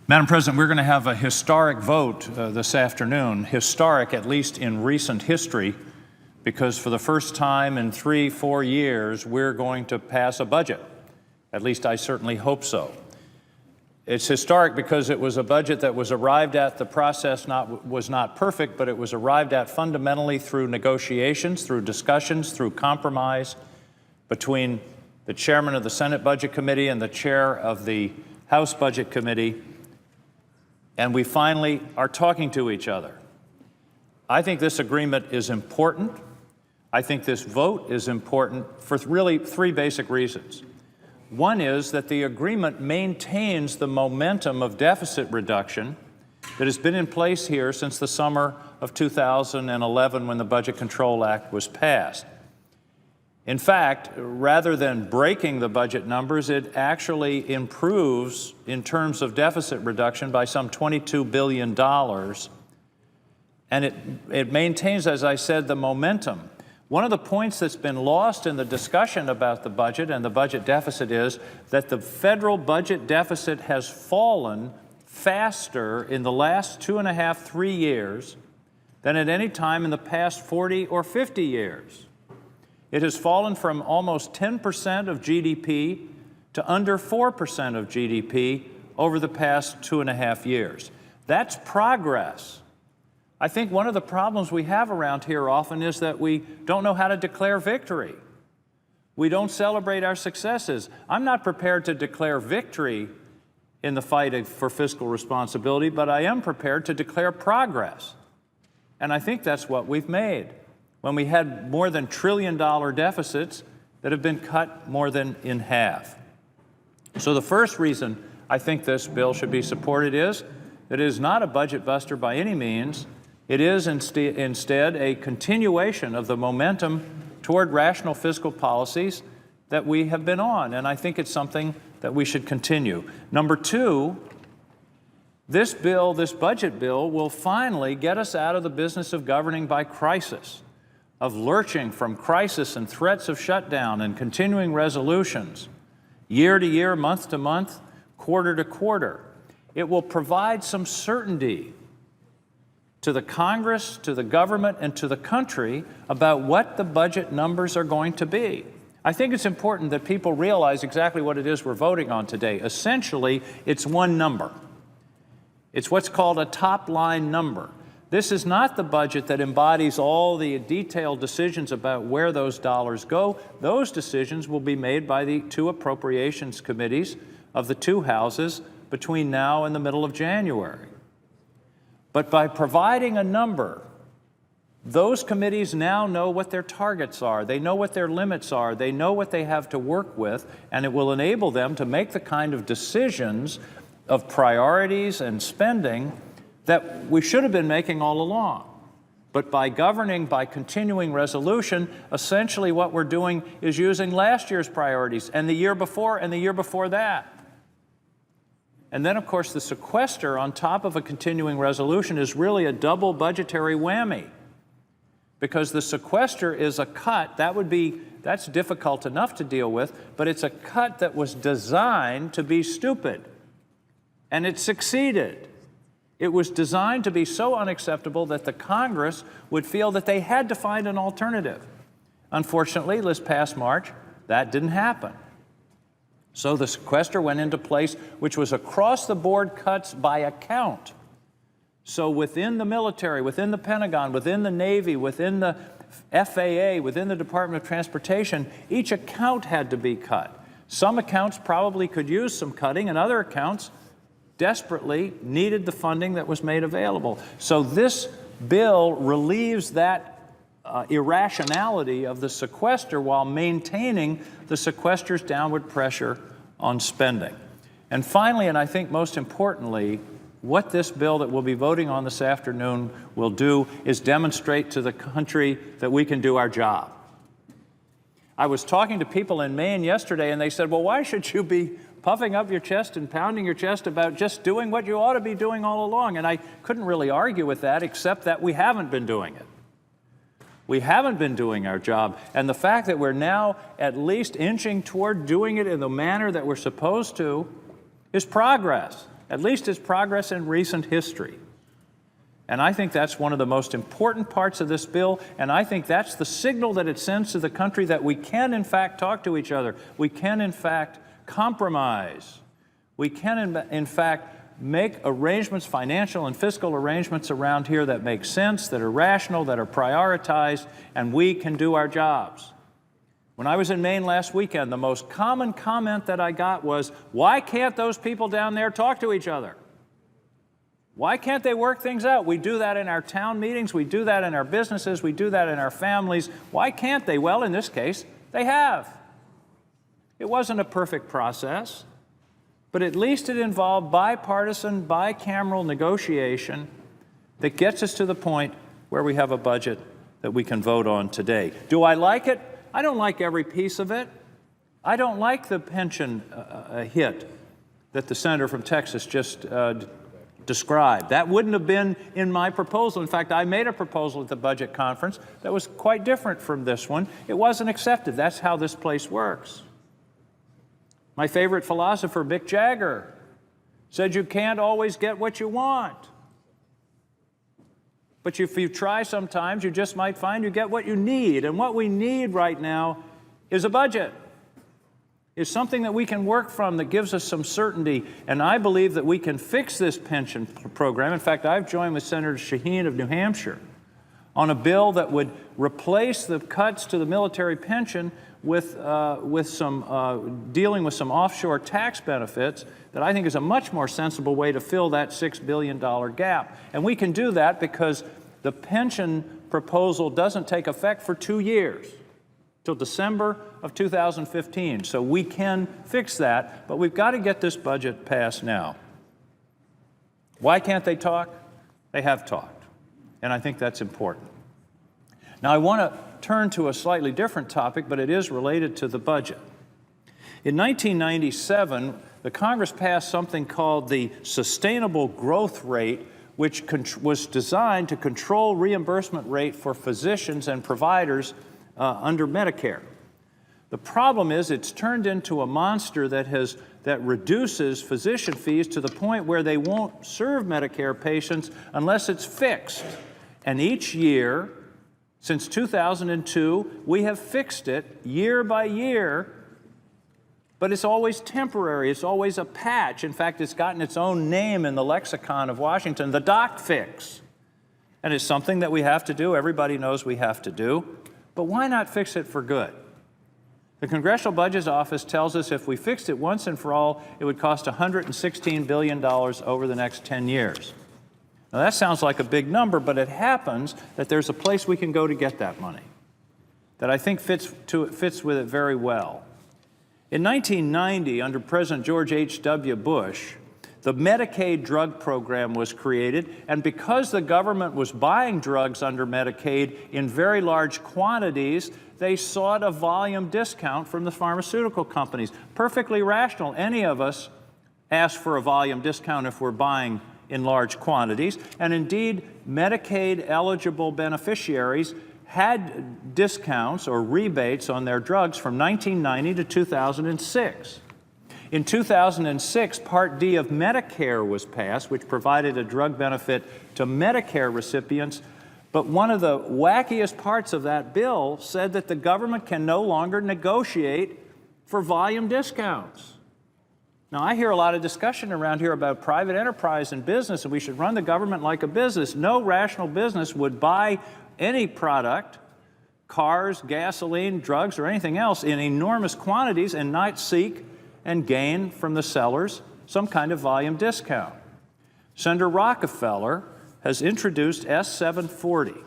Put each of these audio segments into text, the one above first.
Madam President, we're going to have a historic vote this afternoon, historic at least in recent history, because for the first time in 3-4 years, we're going to pass a budget. At least I certainly hope so. It's historic because it was a budget that was arrived at, the process was not perfect, but it was arrived at fundamentally through negotiations, through discussions, through compromise between the chairman of the Senate Budget Committee and the chair of the House Budget Committee. And we finally are talking to each other. I think this agreement is important. I think this vote is important for really three basic reasons. One is that the agreement maintains the momentum of deficit reduction that has been in place here since the summer of 2011 when the Budget Control Act was passed. In fact, rather than breaking the budget numbers, it actually improves in terms of deficit reduction by some $22 billion. And it maintains, as I said, the momentum. One of the points that's been lost in the discussion about the budget and the budget deficit is that the federal budget deficit has fallen faster in the last 2.5, 3 years than at any time in the past 40 or 50 years. It has fallen from almost 10% of GDP to under 4% of GDP over the past 2.5 years. That's progress. I think one of the problems we have around here often is that we don't know how to declare victory. We don't celebrate our successes. I'm not prepared to declare victory in the fight for fiscal responsibility, but I am prepared to declare progress. And I think that's what we've made when we had more than $1 trillion deficits that have been cut more than in half. So the first reason I think this bill should be supported is that it is not a budget buster by any means. It is instead a continuation of the momentum toward rational fiscal policies that we have been on, and I think it's something that we should continue. Number two, this budget bill, will finally get us out of the business of governing by crisis, of lurching from crisis and threats of shutdown and continuing resolutions, year to year, month to month, quarter to quarter. It will provide some certainty to the Congress, to the government, and to the country about what the budget numbers are going to be. I think it's important that people realize exactly what it is we're voting on today. Essentially, it's one number. It's what's called a top-line number. This is not the budget that embodies all the detailed decisions about where those dollars go. Those decisions will be made by the two appropriations committees of the two houses between now and the middle of January. But by providing a number, those committees now know what their targets are. They know what their limits are. They know what they have to work with, and it will enable them to make the kind of decisions of priorities and spending that we should have been making all along. But by governing by continuing resolution, essentially what we're doing is using last year's priorities and the year before and the year before that. And then, of course, the sequester on top of a continuing resolution is really a double budgetary whammy, because the sequester is a cut. That's difficult enough to deal with, but it's a cut that was designed to be stupid, and it succeeded. It was designed to be so unacceptable that the Congress would feel that they had to find an alternative. Unfortunately, this past March, that didn't happen. So the sequester went into place, which was across-the-board cuts by account. So within the military, within the Pentagon, within the Navy, within the FAA, within the Department of Transportation, each account had to be cut. Some accounts probably could use some cutting, and other accounts desperately needed the funding that was made available. So this bill relieves that irrationality of the sequester while maintaining the sequester's downward pressure on spending. And finally, and I think most importantly, what this bill that we'll be voting on this afternoon will do is demonstrate to the country that we can do our job. I was talking to people in Maine yesterday, and they said, well, why should you be puffing up your chest and pounding your chest about just doing what you ought to be doing all along? And I couldn't really argue with that, except that we haven't been doing it. We haven't been doing our job. And the fact that we're now at least inching toward doing it in the manner that we're supposed to is progress. at least as progress in recent history. And I think that's one of the most important parts of this bill, and I think that's the signal that it sends to the country that we can, in fact, talk to each other. We can, in fact, compromise. We can, in fact, make arrangements, financial and fiscal arrangements around here that make sense, that are rational, that are prioritized, and we can do our jobs. When I was in Maine last weekend, the most common comment that I got was, why can't those people down there talk to each other? Why can't they work things out? We do that in our town meetings, we do that in our businesses, we do that in our families. Why can't they? Well, in this case, they have. It wasn't a perfect process, but at least it involved bipartisan, bicameral negotiation that gets us to the point where we have a budget that we can vote on today. Do I like it? I don't like every piece of it. I don't like the pension hit that the senator from Texas just described. That wouldn't have been in my proposal. In fact, I made a proposal at the budget conference that was quite different from this one. It wasn't accepted. That's how this place works. My favorite philosopher, Mick Jagger, said you can't always get what you want. But if you try sometimes, you just might find you get what you need. And what we need right now is a budget. Is something that we can work from that gives us some certainty, and I believe that we can fix this pension program. In fact, I've joined with Senator Shaheen of New Hampshire on a bill that would replace the cuts to the military pension with some dealing with some offshore tax benefits that I think is a much more sensible way to fill that $6 billion gap. And we can do that because the pension proposal doesn't take effect for 2 years, till December of 2015. So we can fix that, but we've got to get this budget passed now. Why can't they talk? They have talked, and I think that's important. Now I want to turn to a slightly different topic, but it is related to the budget. In 1997, the Congress passed something called the Sustainable Growth Rate, which was designed to control reimbursement rate for physicians and providers under Medicare. The problem is it's turned into a monster that reduces physician fees to the point where they won't serve Medicare patients unless it's fixed. And each year, since 2002, we have fixed it year by year, but it's always temporary. It's always a patch. In fact, it's gotten its own name in the lexicon of Washington, the doc fix. And it's something that we have to do. Everybody knows we have to do. But why not fix it for good? The Congressional Budget Office tells us if we fixed it once and for all, it would cost $116 billion over the next 10 years. Now that sounds like a big number, but it happens that there's a place we can go to get that money that I think fits with it very well. In 1990, under President George H.W. Bush, the Medicaid drug program was created, and because the government was buying drugs under Medicaid in very large quantities, they sought a volume discount from the pharmaceutical companies. Perfectly rational. Any of us ask for a volume discount if we're buying in large quantities, and indeed, Medicaid-eligible beneficiaries had discounts or rebates on their drugs from 1990 to 2006. In 2006, Part D of Medicare was passed, which provided a drug benefit to Medicare recipients. But one of the wackiest parts of that bill said that the government can no longer negotiate for volume discounts. Now, I hear a lot of discussion around here about private enterprise and business, and we should run the government like a business. No rational business would buy any product, cars, gasoline, drugs, or anything else in enormous quantities and not seek and gain from the sellers some kind of volume discount. Senator Rockefeller has introduced S-740,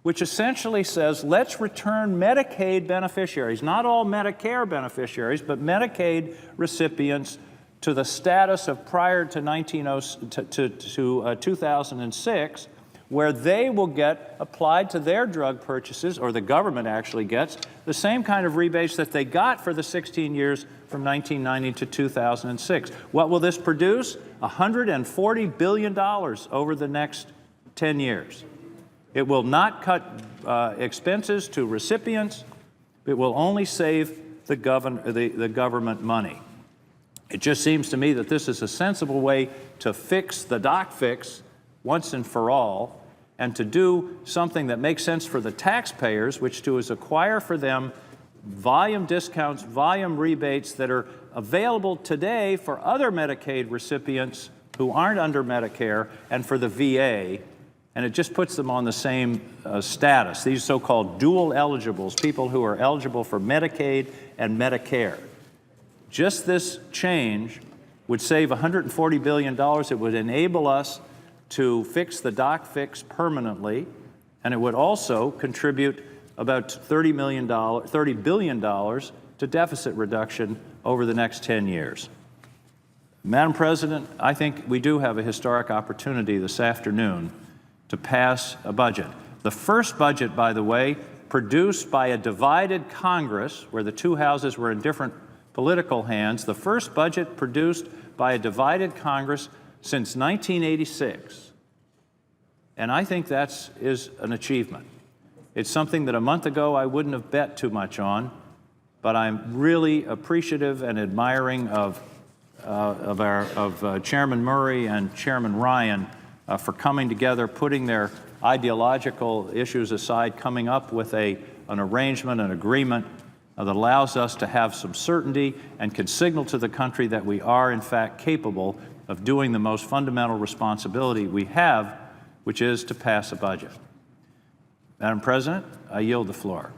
which essentially says let's return Medicaid beneficiaries, not all Medicare beneficiaries, but Medicaid recipients to the status of prior to 2006, where they will get applied to their drug purchases, or the government actually gets, the same kind of rebates that they got for the 16 years from 1990 to 2006. What will this produce? $140 billion over the next 10 years. It will not cut expenses to recipients. It will only save the government money. It just seems to me that this is a sensible way to fix the doc fix once and for all, and to do something that makes sense for the taxpayers, which is acquire for them volume discounts, volume rebates that are available today for other Medicaid recipients who aren't under Medicare and for the VA, and it just puts them on the same status. These so-called dual eligibles, people who are eligible for Medicaid and Medicare. Just this change would save $140 billion. It would enable us to fix the doc fix permanently, and it would also contribute about $30 billion to deficit reduction over the next 10 years. Madam President, I think we do have a historic opportunity this afternoon to pass a budget. The first budget, by the way, produced by a divided Congress, where the two houses were in different political hands, the first budget produced by a divided Congress since 1986. And I think that is an achievement. It's something that a month ago I wouldn't have bet too much on, but I'm really appreciative and admiring of Chairman Murray and Chairman Ryan for coming together, putting their ideological issues aside, coming up with an arrangement, an agreement that allows us to have some certainty and can signal to the country that we are, in fact, capable of doing the most fundamental responsibility we have, which is to pass a budget. Madam President, I yield the floor.